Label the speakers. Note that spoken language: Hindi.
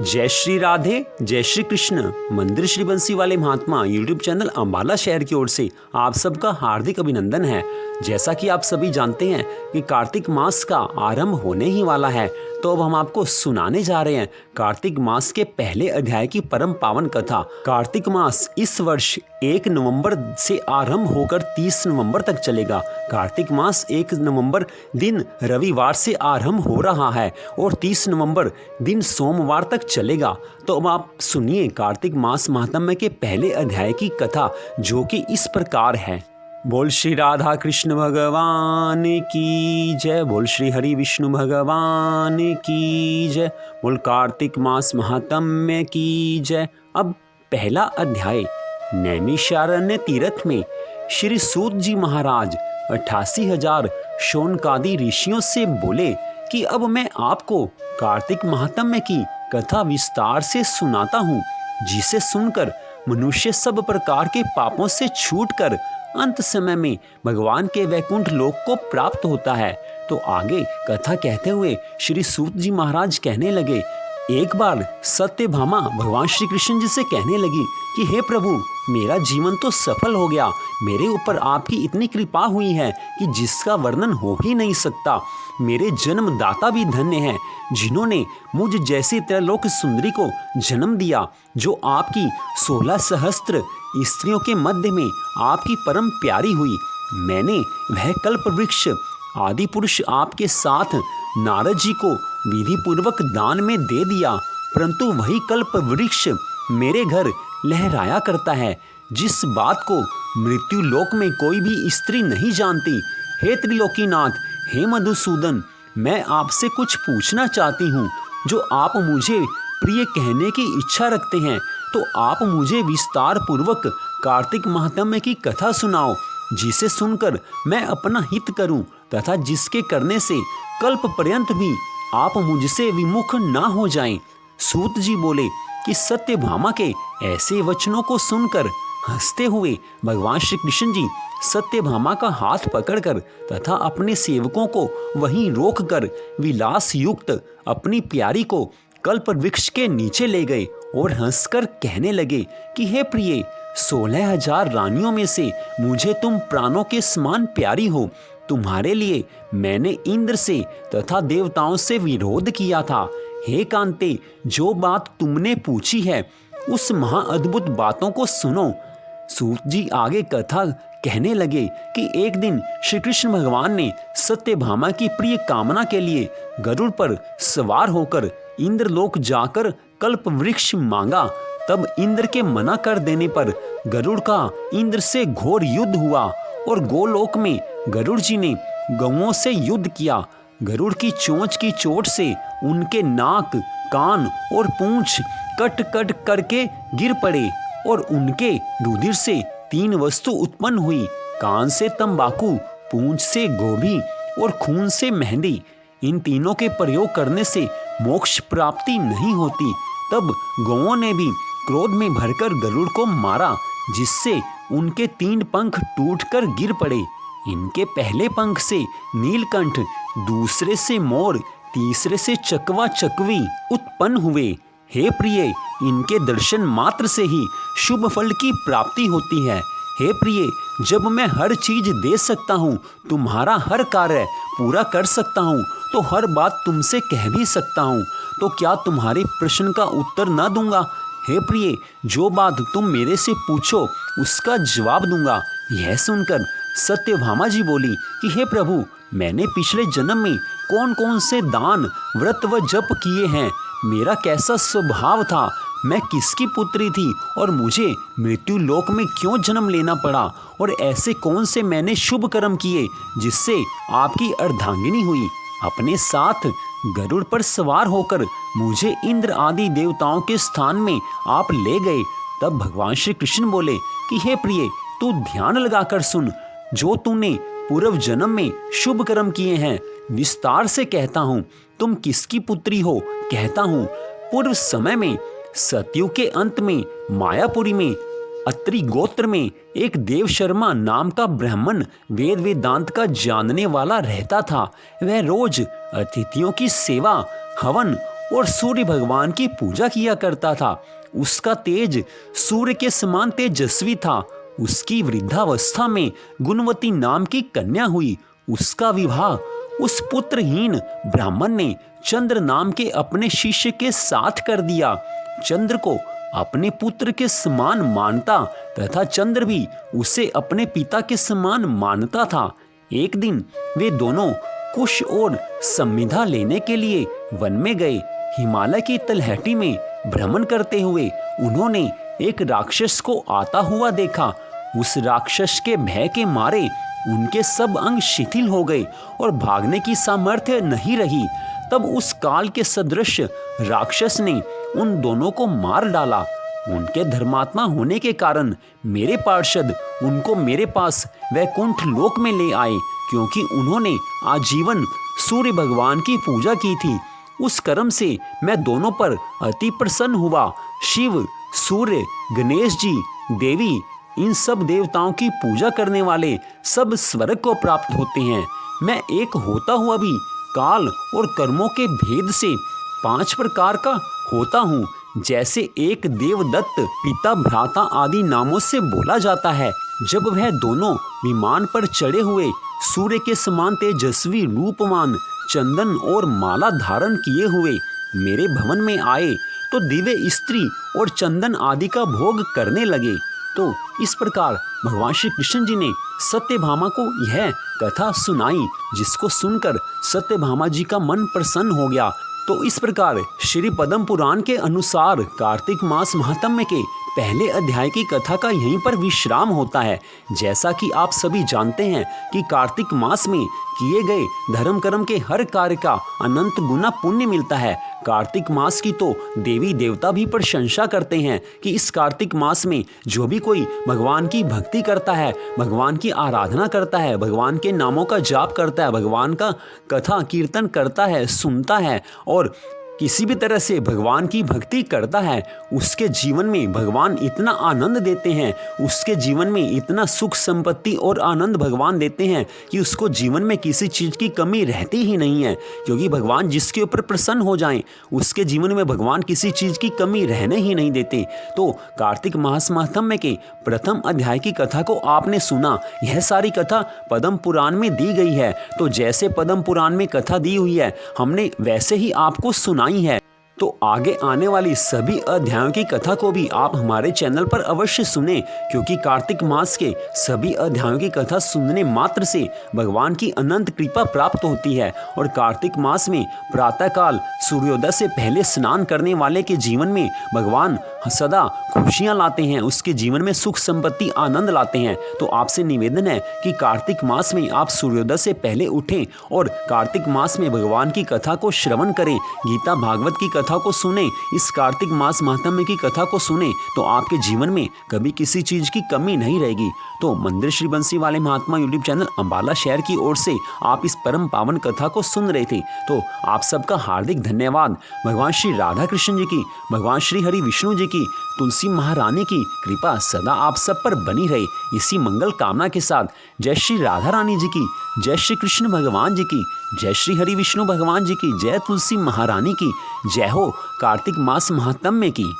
Speaker 1: जय श्री राधे, जय श्री कृष्ण। मंदिर श्री बंसी वाले महात्मा यूट्यूब चैनल अंबाला शहर की ओर से आप सबका हार्दिक अभिनंदन है। जैसा कि आप सभी जानते हैं कि कार्तिक मास का आरंभ होने ही वाला है, तो अब हम आपको सुनाने जा रहे हैं कार्तिक मास के पहले अध्याय की परम पावन कथा। कार्तिक मास इस वर्ष 1 नवंबर से आरंभ होकर 30 नवंबर तक चलेगा। कार्तिक मास 1 नवंबर दिन रविवार से आरंभ हो रहा है और 30 नवंबर दिन सोमवार तक चलेगा। तो अब आप सुनिए कार्तिक मास महात्म्य के पहले अध्याय की कथा, जो कि इस प्रकार है। बोल श्री राधा कृष्ण भगवान की जय, बोल श्री हरि विष्णु भगवान की जय, बोल कार्तिक मास महात्म्य की जय। अब पहला अध्याय। नैमिषारण्य तीर्थ में श्री सूत जी महाराज 88,000 शौनकादि ऋषियों से बोले कि अब मैं आपको कार्तिक महात्म्य की कथा विस्तार से सुनाता हूँ, जिसे सुनकर मनुष्य सब प्रकार के पापों से छूटकर अंत समय में भगवान के वैकुंठ लोक को प्राप्त होता है। तो आगे कथा कहते हुए श्री सूत जी महाराज कहने लगे, एक बार सत्यभामा भगवान श्री कृष्ण जी से कहने लगी कि हे प्रभु, मेरा जीवन तो सफल हो गया, मेरे ऊपर आपकी इतनी कृपा हुई है कि जिसका वर्णन हो ही नहीं सकता। मेरे जन्मदाता भी धन्य हैं, जिन्होंने मुझ जैसी त्रैलोक सुंदरी को जन्म दिया, जो आपकी 16 सहस्त्र स्त्रियों के मध्य में आपकी परम प्यारी हुई। मैंने वह कल्प वृक्ष आदि पुरुष आपके साथ नारद जी को विधि पूर्वक दान में दे दिया, परंतु वही कल्प वृक्ष मेरे घर लहराया करता है, जिस बात को मृत्यु लोक में कोई भी स्त्री नहीं जानती। हे त्रिलोकीनाथ, हे मधुसूदन, मैं आपसे कुछ पूछना चाहती हूँ, जो आप मुझे प्रिय कहने की इच्छा रखते हैं, तो आप मुझे विस्तार पूर्वक कार्तिक महात्म्य की कथा सुनाओ, जिसे सुनकर मैं अपना हित करूं, तथा जिसके करने से कल्प पर्यंत भी आप मुझसे विमुख ना हो जाएं। सूत जी बोले कि सत्यभामा के ऐसे वचनों को सुनकर हंसते हुए भगवान श्री कृष्ण जी सत्यभामा का हाथ पकड़कर तथा अपने सेवकों को वहीं रोककर विलास युक्त अपनी प्यारी को कल्प वृक्ष के नीचे ले गए और हंसकर कहने लगे कि हे प्रिय, 16,000 रानियों में से मुझे तुम प्राणों के समान प्यारी हो। तुम्हारे लिए मैंने इंद्र से तथा देवताओं से विरोध किया था। हे कांते, जो बात तुमने पूछी है उस महाअद्भुत बातों को सुनो। सूत जी आगे कथा कहने लगे कि एक दिन श्री कृष्ण भगवान ने सत्यभामा की प्रिय कामना के लिए गरुड़ पर सवार होकर इंद्रलोक जाकर कल्प वृक्ष मांगा। तब इंद्र के मना कर देने पर गरुड़ का इंद्र से घोर युद्ध हुआ और गोलोक में गरुड़ जी ने गौओं से युद्ध किया। गरुड़ की चोंच की चोट से उनके नाक, कान और पूंछ कट कट करके गिर पड़े और उनके रुधिर से 3 वस्तु उत्पन्न हुई। कान से तंबाकू, पूंछ से गोभी और खून से मेहंदी। इन तीनों के प्रयोग करने से मोक्ष प्राप्ति नहीं होती। तब गौओं ने भी क्रोध में भरकर गरुड़ को मारा, जिससे उनके 3 पंख टूटकर गिर पड़े। इनके पहले पंख से नीलकंठ, दूसरे से मोर, तीसरे से चकवा चकवी उत्पन्न हुए। हे प्रिय, इनके दर्शन मात्र से ही शुभ फल की प्राप्ति होती है। हे प्रिय, जब मैं हर चीज दे सकता हूँ, तुम्हारा हर कार्य पूरा कर सकता हूँ, तो हर बात तुमसे कह भी सकता हूँ, तो क्या तुम्हारे प्रश्न का उत्तर न दूंगा? हे प्रिय, जो बात तुम मेरे से पूछो उसका जवाब दूंगा। यह सुनकर सत्यभामा जी बोली कि हे प्रभु, मैंने पिछले जन्म में कौन कौन से दान, व्रत व जप किए हैं, मेरा कैसा स्वभाव था, मैं किसकी पुत्री थी और मुझे मृत्यु लोक में क्यों जन्म लेना पड़ा, और ऐसे कौन से मैंने शुभ कर्म किए जिससे आपकी अर्धांगिनी हुई। अपने साथ गरुड़ पर सवार होकर मुझे इंद्र आदि देवताओं के स्थान में आप ले गए। तब भगवान श्री कृष्ण बोले कि हे प्रिय, तू ध्यान लगाकर सुन, जो तूने पूर्व जन्म में शुभ कर्म किए हैं विस्तार से कहता हूँ। तुम किसकी पुत्री हो? कहता हूँ, पूर्व समय में सतयुग के अंत में मायापुरी में अत्रि गोत्र में एक देव शर्मा नाम का ब्राह्मण वेद वेदांत का जानने वाला रहता था। वह रोज अतिथियों की सेवा, हवन और सूर्य भगवान की पूजा किया करता था। उसका तेज सूर्य के समान तेजस्वी था। उसकी वृद्धावस्था में गुणवती नाम की कन्या हुई। उसका विवाह उस पुत्रहीन ब्राह्मण ने चंद्र नाम के अपने शिष्य के साथ कर दिया। चंद्र को अपने पुत्र के समान मानता तथा चंद्र भी उसे अपने पिता के समान मानता था। एक दिन वे दोनों कुश और संविदा लेने के लिए वन में गए। हिमालय की तलहटी में भ्रमण करते हुए उन्होंने एक राक्षस को आता हुआ देखा। उस राक्षस के भय के मारे उनके सब अंग शिथिल हो गए और भागने की सामर्थ्य नहीं रही। तब उस काल के सदृश राक्षस ने उन दोनों को मार डाला। उनके धर्मात्मा होने के कारण मेरे पार्षद उनको मेरे पास वैकुंठ लोक में ले आए, क्योंकि उन्होंने आजीवन सूर्य भगवान की पूजा की थी। उस कर्म से मैं दोनों पर अति प्रसन्न हुआ। शिव, सूर्य, गणेश जी, देवी, इन सब देवताओं की पूजा करने वाले सब स्वर्ग को प्राप्त होते हैं। मैं एक होता हुआ भी काल और कर्मों के भेद से 5 प्रकार का होता हूँ। जैसे एक देवदत्त, पिता, भ्राता आदि नामों से बोला जाता है। जब वह दोनों विमान पर चढ़े हुए सूर्य के समान तेजस्वी रूपमान चंदन और माला धारण किए हुए मेरे भवन में आए तो दिव्य स्त्री और चंदन आदि का भोग करने लगे। तो इस प्रकार भगवान श्री कृष्ण जी ने सत्यभामा को यह कथा सुनाई, जिसको सुनकर सत्यभामा जी का मन प्रसन्न हो गया। तो इस प्रकार श्री पद्म पुराण के अनुसार कार्तिक मास महात्म्य के पहले अध्याय की कथा का यहीं पर विश्राम होता है। जैसा कि आप सभी जानते हैं कि कार्तिक मास में किए गए धर्म कर्म के हर कार्य का अनंत गुना पुण्य मिलता है। कार्तिक मास की तो देवी देवता भी प्रशंसा करते हैं कि इस कार्तिक मास में जो भी कोई भगवान की भक्ति करता है, भगवान की आराधना करता है, भगवान के नामों का जाप करता है, भगवान का कथा कीर्तन करता है, सुनता है और किसी भी तरह से भगवान की भक्ति करता है, उसके जीवन में भगवान इतना आनंद देते हैं, उसके जीवन में इतना सुख संपत्ति और आनंद भगवान देते हैं कि उसको जीवन में किसी चीज़ की कमी रहती ही नहीं है। क्योंकि भगवान जिसके ऊपर प्रसन्न हो जाएं, उसके जीवन में भगवान किसी चीज़ की कमी रहने ही नहीं देते। तो कार्तिक मास महात्म्य के प्रथम अध्याय की कथा को आपने सुना। यह सारी कथा पद्म पुराण में दी गई है। तो जैसे पद्म पुराण में कथा दी हुई है, हमने वैसे ही आपको सुनाई है। तो आगे आने वाली सभी अध्यायों की कथा को भी आप हमारे चैनल पर अवश्य सुने, क्योंकि कार्तिक मास के सभी अध्यायों की कथा सुनने मात्र से भगवान की अनंत कृपा प्राप्त होती है। और कार्तिक मास में प्रातःकाल सूर्योदय से पहले स्नान करने वाले के जीवन में भगवान सदा खुशियां लाते हैं, उसके जीवन में सुख संपत्ति आनंद लाते हैं। तो आपसे निवेदन है कि कार्तिक मास में आप सूर्योदय से पहले उठें और कार्तिक मास में भगवान की कथा को श्रवण करें, गीता भागवत की कथा को सुने, इस कार्तिक मास महात्म्य की कथा को सुने, तो आपके जीवन में कभी किसी चीज की कमी नहीं रहेगी। तो मंदिर श्री बंसी वाले महात्मा यूट्यूब चैनल अंबाला शहर की ओर से आप इस परम पावन कथा को सुन रहे थे। तो आप सबका हार्दिक धन्यवाद। भगवान श्री राधा कृष्ण जी की, भगवान श्री हरि विष्णु जी की, तुलसी महारानी की कृपा सदा आप सब पर बनी रहे, इसी मंगल कामना के साथ जय श्री राधा रानी जी की, जय श्री कृष्ण भगवान जी की, जय श्री हरि विष्णु भगवान जी की, जय तुलसी महारानी की, जय हो कार्तिक मास महात्म्य की।